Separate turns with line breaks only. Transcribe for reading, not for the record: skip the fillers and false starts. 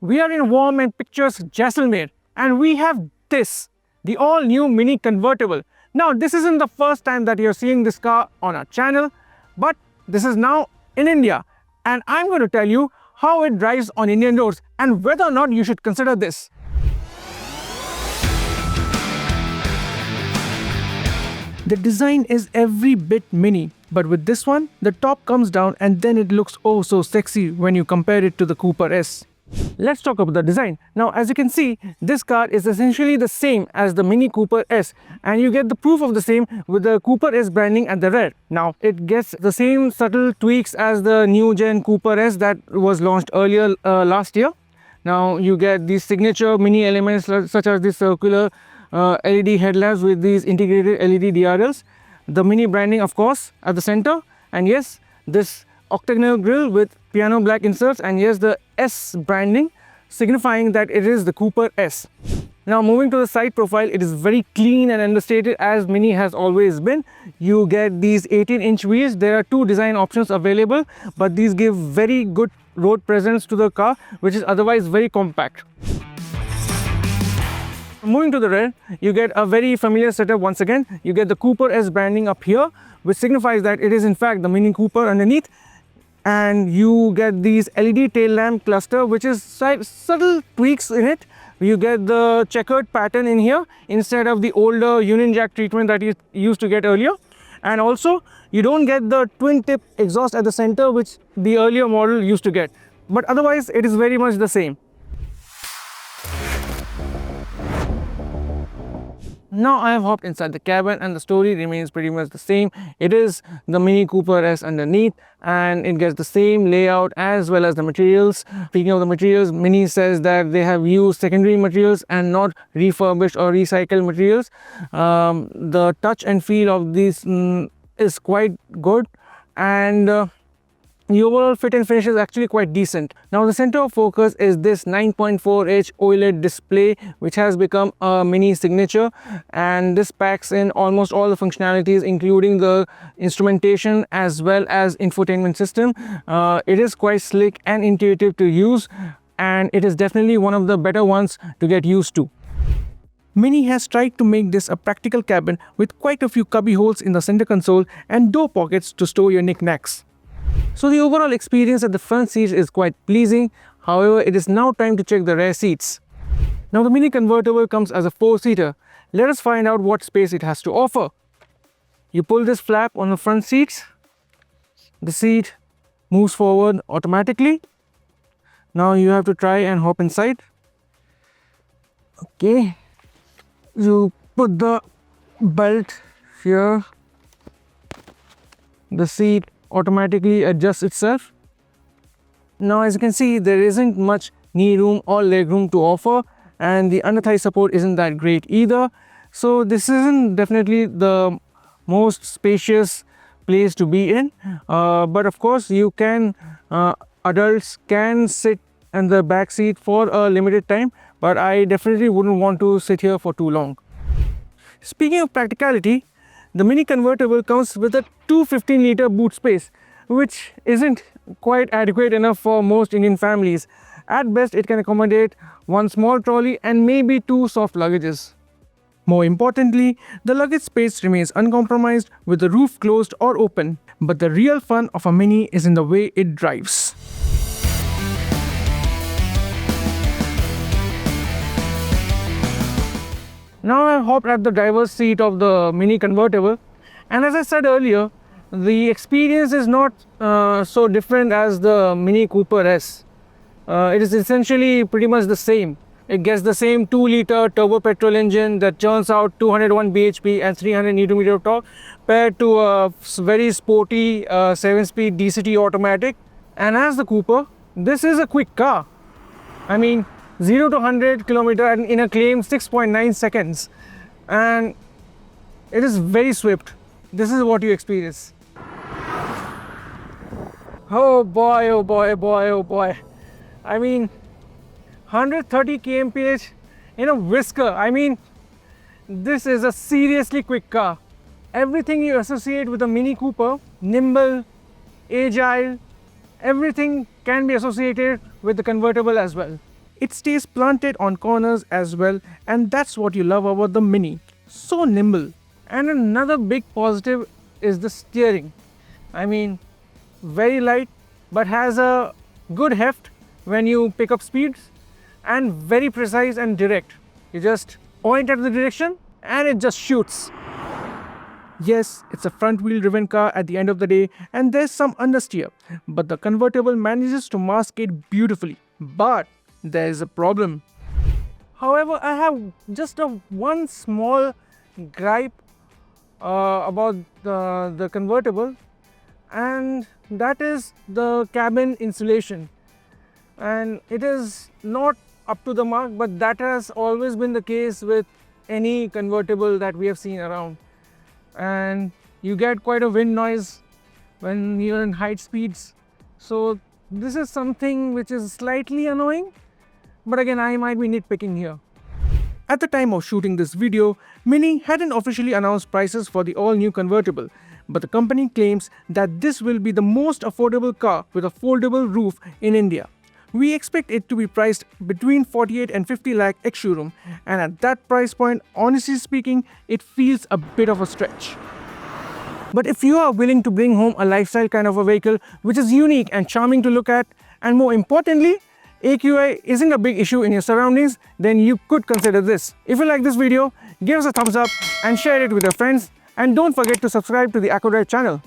We are in warm and picturesque Jaisalmer, and we have this, the all-new Mini Convertible. Now, this isn't the first time that you're seeing this car on our channel, but this is now in India, and I'm going to tell you how it drives on Indian roads and whether or not you should consider this. The design is every bit mini, but with this one, the top comes down and then it looks oh so sexy when you compare it to the Cooper S. Let's talk about the design. Now, as you can see, this car is essentially the same as the Mini Cooper S, and you get the proof of the same with the Cooper S branding at the rear. Now, it gets the same subtle tweaks as the new gen Cooper S that was launched earlier last year. Now, you get these signature mini elements such as this circular LED headlamps with these integrated LED DRLs, the Mini branding of course at the center, and yes, this octagonal grille with piano black inserts, and yes, the S branding signifying that it is the Cooper S. Now, moving to the side profile, it is very clean and understated as Mini has always been. You get these 18-inch wheels. There are two design options available, but these give very good road presence to the car, which is otherwise very compact. Moving to the rear, you get a very familiar setup once again. You get the Cooper S branding up here, which signifies that it is in fact the Mini Cooper underneath. And you get these LED tail lamp cluster, which is subtle tweaks in it. You get the checkered pattern in here instead of the older Union Jack treatment that you used to get earlier. And also, you don't get the twin tip exhaust at the center, which the earlier model used to get. But otherwise, it is very much the same. Now I have hopped inside the cabin and the story remains pretty much the same. It is the Mini Cooper S underneath and it gets the same layout as well as the materials. Speaking of the materials, Mini says that they have used secondary materials and not refurbished or recycled materials. The touch and feel of this is quite good, and the overall fit and finish is actually quite decent. Now, the center of focus is this 9.4-inch OLED display, which has become a Mini signature, and this packs in almost all the functionalities, including the instrumentation as well as infotainment system. It is quite slick and intuitive to use, and it is definitely one of the better ones to get used to. Mini has tried to make this a practical cabin with quite a few cubby holes in the center console and door pockets to store your knickknacks. So the overall experience at the front seats is quite pleasing. However, it is now time to check the rear seats. Now, the Mini Convertible comes as a 4-seater. Let us find out what space it has to offer. You pull this flap on the front seats. The seat moves forward automatically. Now you have to try and hop inside. Okay. You put the belt here. The seat automatically adjusts itself. Now, as you can see, there isn't much knee room or leg room to offer, and the under thigh support isn't that great either. So this isn't definitely the most spacious place to be in, but of course you can adults can sit in the back seat for a limited time, but I definitely wouldn't want to sit here for too long. Speaking of practicality, the Mini Convertible comes with a 215-liter boot space, which isn't quite adequate enough for most Indian families. At best, it can accommodate one small trolley and maybe 2 soft luggages. More importantly, the luggage space remains uncompromised with the roof closed or open. But the real fun of a Mini is in the way it drives. Now I've hopped at the driver's seat of the Mini Convertible, and as I said earlier, the experience is not so different as the Mini Cooper S. It is essentially pretty much the same. It gets the same 2-liter turbo petrol engine that churns out 201 bhp and 300 Nm of torque, paired to a very sporty 7-speed DCT automatic. And as the Cooper, this is a quick car. I mean, 0 to 100 km in a claim 6.9 seconds, and it is very swift. This is what you experience. Oh boy, oh boy, oh boy, oh boy. I mean, 130 kmph in a whisker. I mean, this is a seriously quick car. Everything you associate with a Mini Cooper, nimble, agile, everything can be associated with the convertible as well. It stays planted on corners as well, and that's what you love about the Mini. So nimble. And another big positive is the steering. I mean, very light but has a good heft when you pick up speeds, and very precise and direct. You just point at the direction and it just shoots. Yes, it's a front-wheel driven car at the end of the day, and there's some understeer, but the convertible manages to mask it beautifully. But there is a problem. However, I have just one small gripe about the convertible, and that is the cabin insulation. And it is not up to the mark, but that has always been the case with any convertible that we have seen around. And you get quite a wind noise when you're in high speeds. So this is something which is slightly annoying, but again, I might be nitpicking here. At the time of shooting this video, Mini hadn't officially announced prices for the all-new convertible, but the company claims that this will be the most affordable car with a foldable roof in India. We expect it to be priced between 48 and 50 lakh ex-showroom, and at that price point, honestly speaking, it feels a bit of a stretch. But if you are willing to bring home a lifestyle kind of a vehicle which is unique and charming to look at, and more importantly, AQI isn't a big issue in your surroundings, then you could consider this. If you like this video, give us a thumbs up and share it with your friends, and don't forget to subscribe to the AquaDrive channel.